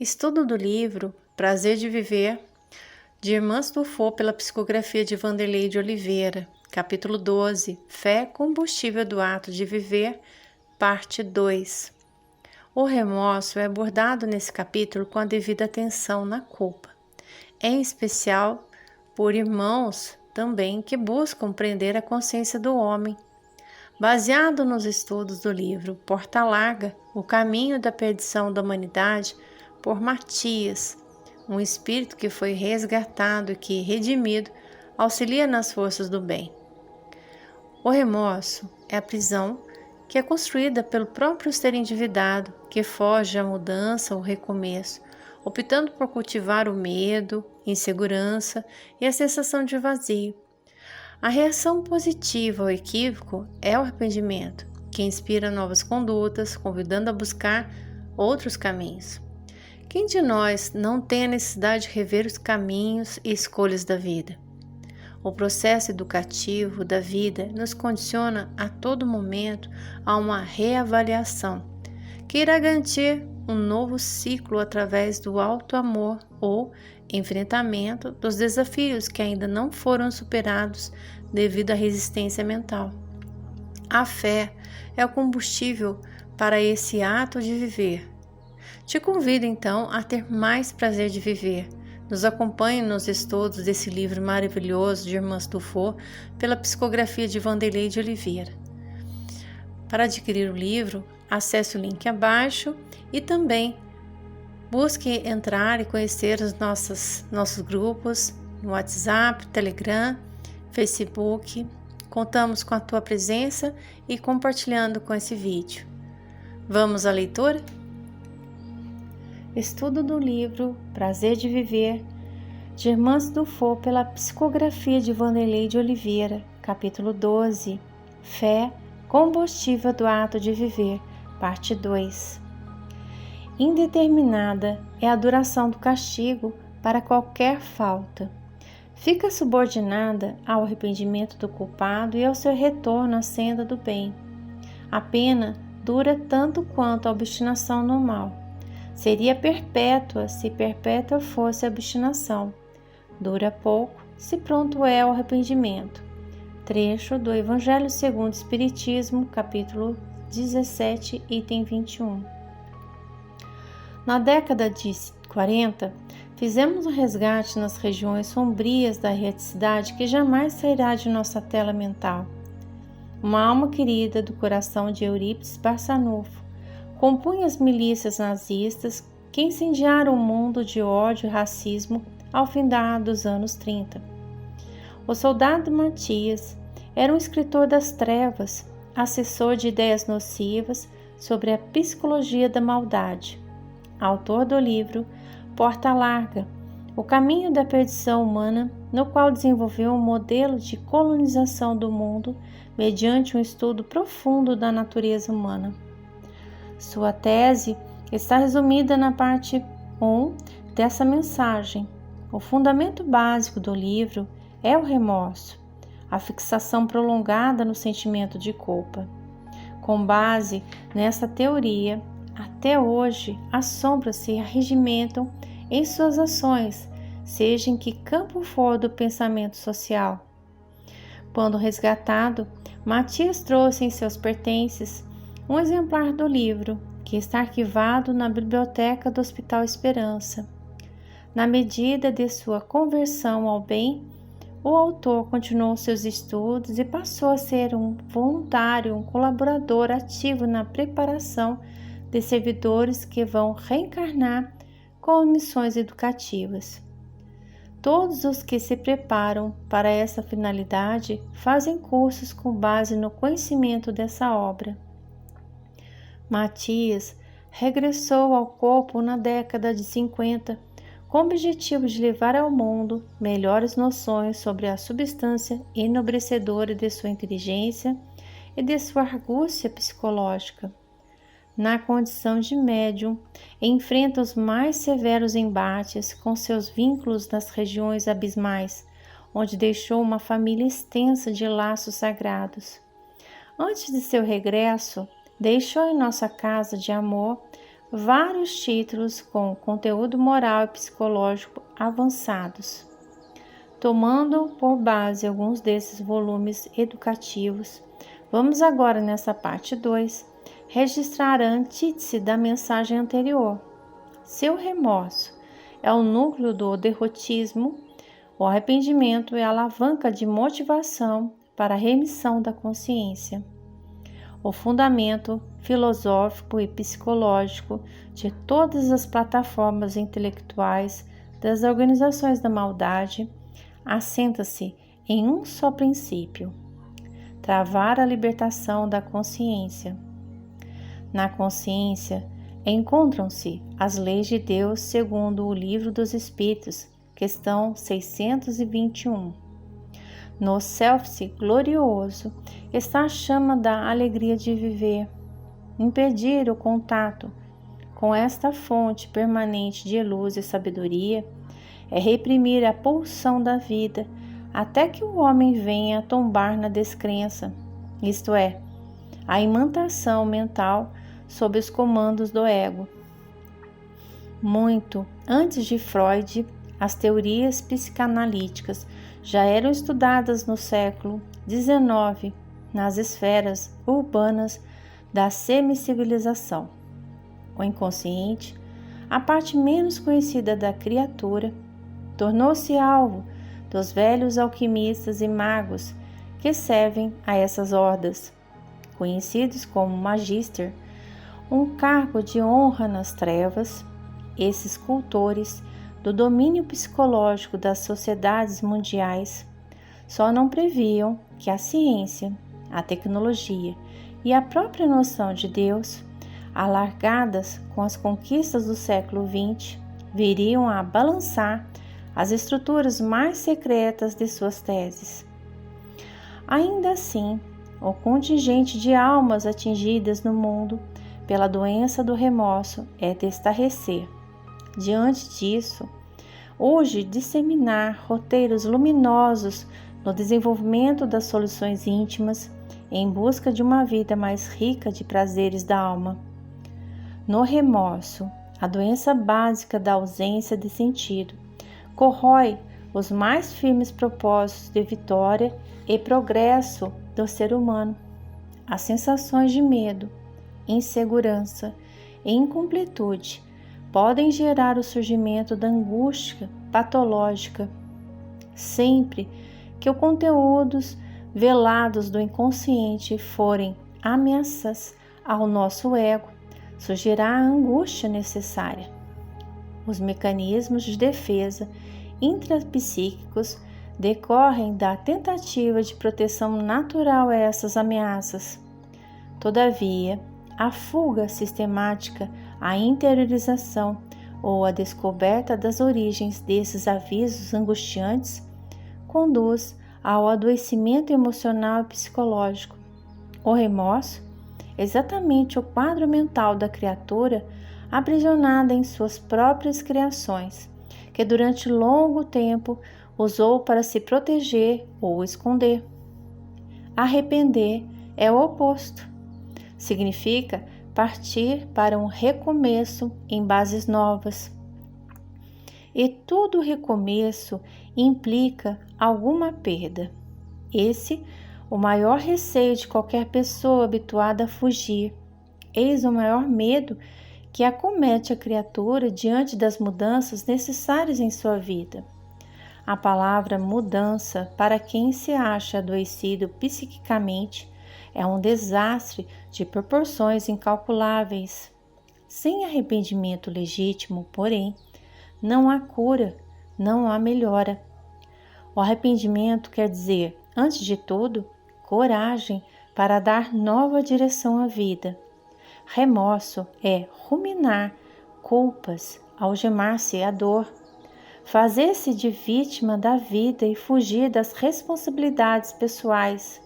Estudo do livro Prazer de Viver, de Irmãs Dufaux, pela psicografia de Vanderlei de Oliveira, capítulo 12, Fé, combustível do ato de viver, parte 2. O remorso é abordado nesse capítulo com a devida atenção na culpa, em especial por irmãos também que buscam prender a consciência do homem. Baseado nos estudos do livro Porta Larga, O Caminho da Perdição da Humanidade, por Matias, um espírito que foi resgatado e que, redimido, auxilia nas forças do bem. O remorso é a prisão que é construída pelo próprio ser endividado, que foge à mudança ou recomeço, optando por cultivar o medo, insegurança e a sensação de vazio. A reação positiva ao equívoco é o arrependimento, que inspira novas condutas, convidando a buscar outros caminhos. Quem de nós não tem a necessidade de rever os caminhos e escolhas da vida? O processo educativo da vida nos condiciona a todo momento a uma reavaliação, que irá garantir um novo ciclo através do auto-amor ou enfrentamento dos desafios que ainda não foram superados devido à resistência mental. A fé é o combustível para esse ato de viver. Te convido então a ter mais prazer de viver. Nos acompanhe nos estudos desse livro maravilhoso de Irmãs Dufaux pela psicografia de Vanderlei de Oliveira. Para adquirir o livro, acesse o link abaixo e também busque entrar e conhecer os nossos grupos no WhatsApp, Telegram, Facebook. Contamos com a tua presença e compartilhando com esse vídeo. Vamos à leitura? Estudo do livro Prazer de Viver, de Irmãs Dufaux, pela psicografia de Vanderlei de Oliveira, capítulo 12, Fé, combustível do ato de viver, parte 2. Indeterminada é a duração do castigo para qualquer falta. Fica subordinada ao arrependimento do culpado e ao seu retorno à senda do bem. A pena dura tanto quanto a obstinação normal. Seria perpétua se perpétua fosse a obstinação. Dura pouco se pronto é o arrependimento. Trecho do Evangelho segundo o Espiritismo, capítulo 17, item 21. Na década de 40, fizemos um resgate nas regiões sombrias da erraticidade que jamais sairá de nossa tela mental. Uma alma querida do coração de Eurípides Barçanufo compunha as milícias nazistas que incendiaram o mundo de ódio e racismo ao findar dos anos 30. O soldado Matias era um escritor das trevas, assessor de ideias nocivas sobre a psicologia da maldade. Autor do livro Porta Larga, O Caminho da Perdição Humana, no qual desenvolveu um modelo de colonização do mundo mediante um estudo profundo da natureza humana. Sua tese está resumida na parte 1 dessa mensagem. O fundamento básico do livro é o remorso, a fixação prolongada no sentimento de culpa. Com base nessa teoria, até hoje, as sombras se arregimentam em suas ações, seja em que campo for do pensamento social. Quando resgatado, Matias trouxe em seus pertences um exemplar do livro, que está arquivado na biblioteca do Hospital Esperança. Na medida de sua conversão ao bem, o autor continuou seus estudos e passou a ser um voluntário, um colaborador ativo na preparação de servidores que vão reencarnar com missões educativas. Todos os que se preparam para essa finalidade fazem cursos com base no conhecimento dessa obra. Matias regressou ao corpo na década de 50 com o objetivo de levar ao mundo melhores noções sobre a substância enobrecedora de sua inteligência e de sua argúcia psicológica. Na condição de médium, enfrenta os mais severos embates com seus vínculos nas regiões abismais, onde deixou uma família extensa de laços sagrados. Antes de seu regresso, deixou em nossa casa de amor vários títulos com conteúdo moral e psicológico avançados. Tomando por base alguns desses volumes educativos, vamos agora, nessa parte 2, registrar a antítese da mensagem anterior. Seu remorso é o núcleo do derrotismo. O arrependimento é a alavanca de motivação para a remissão da consciência. O fundamento filosófico e psicológico de todas as plataformas intelectuais das organizações da maldade assenta-se em um só princípio: travar a libertação da consciência. Na consciência encontram-se as leis de Deus segundo o Livro dos Espíritos, questão 621. No self glorioso está a chama da alegria de viver. Impedir o contato com esta fonte permanente de luz e sabedoria é reprimir a pulsão da vida até que o homem venha a tombar na descrença, isto é, a imantação mental sob os comandos do ego. Muito antes de Freud, as teorias psicanalíticas já eram estudadas no século XIX nas esferas urbanas da semicivilização. O inconsciente, a parte menos conhecida da criatura, tornou-se alvo dos velhos alquimistas e magos que servem a essas hordas, conhecidos como magister, um cargo de honra nas trevas. Esses cultores do domínio psicológico das sociedades mundiais só não previam que a ciência, a tecnologia e a própria noção de Deus, alargadas com as conquistas do século XX, viriam a balançar as estruturas mais secretas de suas teses. Ainda assim, o contingente de almas atingidas no mundo pela doença do remorso é de estarrecer. Diante disso, hoje disseminar roteiros luminosos no desenvolvimento das soluções íntimas em busca de uma vida mais rica de prazeres da alma. No remorso, a doença básica da ausência de sentido corrói os mais firmes propósitos de vitória e progresso do ser humano. As sensações de medo, insegurança e incompletude podem gerar o surgimento da angústia patológica. Sempre que os conteúdos velados do inconsciente forem ameaças ao nosso ego, surgirá a angústia necessária. Os mecanismos de defesa intrapsíquicos decorrem da tentativa de proteção natural a essas ameaças. Todavia, a fuga sistemática, a interiorização ou a descoberta das origens desses avisos angustiantes conduz ao adoecimento emocional e psicológico. O remorso, exatamente o quadro mental da criatura aprisionada em suas próprias criações, que durante longo tempo usou para se proteger ou esconder. Arrepender é o oposto. Significa partir para um recomeço em bases novas. E todo recomeço implica alguma perda. Esse, o maior receio de qualquer pessoa habituada a fugir. Eis o maior medo que acomete a criatura diante das mudanças necessárias em sua vida. A palavra mudança, para quem se acha adoecido psiquicamente, é um desastre de proporções incalculáveis. Sem arrependimento legítimo, porém, não há cura, não há melhora. O arrependimento quer dizer, antes de tudo, coragem para dar nova direção à vida. Remorso é ruminar culpas, algemar-se à dor, fazer-se de vítima da vida e fugir das responsabilidades pessoais.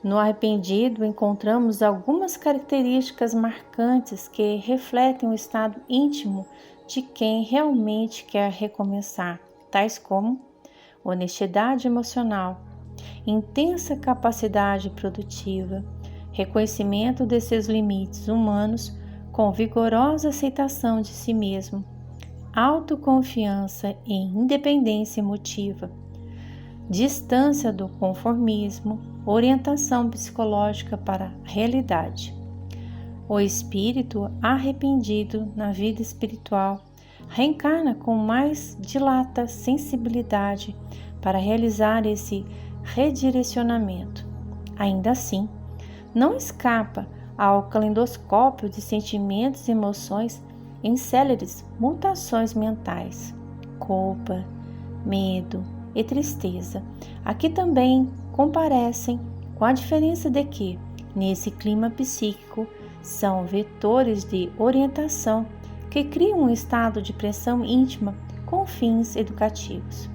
No arrependido encontramos algumas características marcantes que refletem o estado íntimo de quem realmente quer recomeçar, tais como honestidade emocional, intensa capacidade produtiva, reconhecimento de seus limites humanos com vigorosa aceitação de si mesmo, autoconfiança e independência emotiva, distância do conformismo, orientação psicológica para a realidade. O espírito arrependido na vida espiritual reencarna com mais dilata sensibilidade para realizar esse redirecionamento. Ainda assim, não escapa ao calendoscópio de sentimentos e emoções em céleres mutações mentais, culpa, medo e tristeza. Aqui também comparecem, com a diferença de que, nesse clima psíquico, são vetores de orientação que criam um estado de pressão íntima com fins educativos.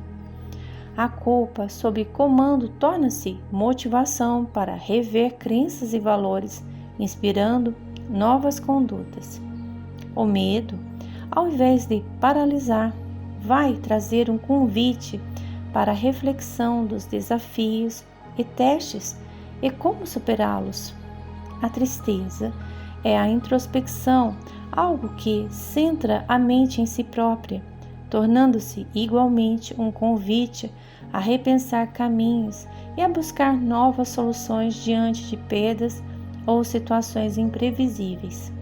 A culpa, sob comando, torna-se motivação para rever crenças e valores, inspirando novas condutas. O medo, ao invés de paralisar, vai trazer um convite para a reflexão dos desafios e testes e como superá-los. A tristeza é a introspecção, algo que centra a mente em si própria, tornando-se igualmente um convite a repensar caminhos e a buscar novas soluções diante de perdas ou situações imprevisíveis.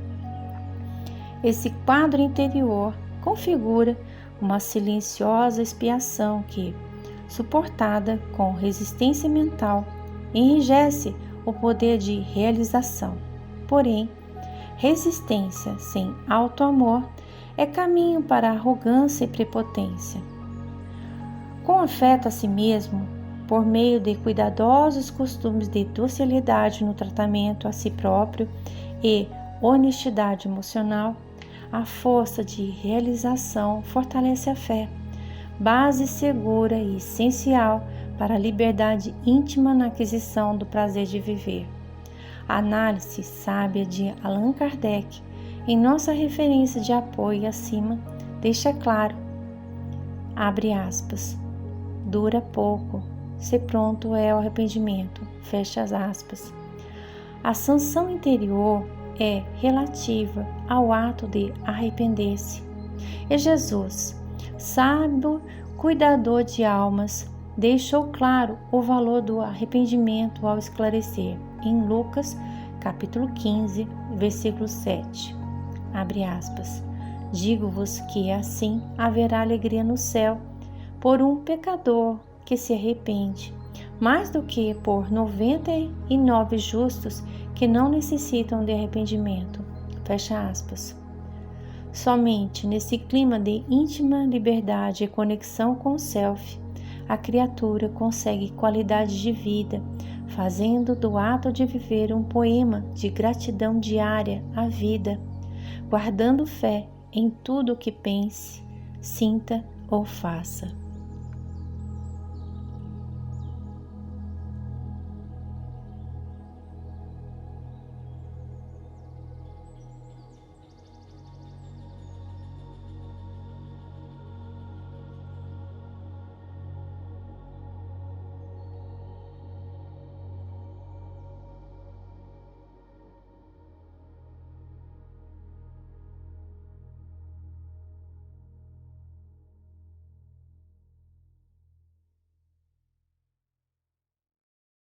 Esse quadro interior configura uma silenciosa expiação que, suportada com resistência mental, enrijece o poder de realização. Porém, resistência sem auto-amor é caminho para a arrogância e prepotência. Com afeto a si mesmo, por meio de cuidadosos costumes de docilidade no tratamento a si próprio e honestidade emocional, a força de realização fortalece a fé, base segura e essencial para a liberdade íntima na aquisição do prazer de viver. A análise sábia de Allan Kardec, em nossa referência de apoio acima, deixa claro, abre aspas, dura pouco, se pronto é o arrependimento, fecha as aspas. A sanção interior é relativa ao ato de arrepender-se. E Jesus, sábio, cuidador de almas, deixou claro o valor do arrependimento ao esclarecer, em Lucas, capítulo 15, versículo 7. Abre aspas. Digo-vos que assim haverá alegria no céu por um pecador que se arrepende, mais do que por 99 justos que não necessitam de arrependimento. Fecha aspas. Somente nesse clima de íntima liberdade e conexão com o self, a criatura consegue qualidade de vida, fazendo do ato de viver um poema de gratidão diária à vida, guardando fé em tudo o que pense, sinta ou faça.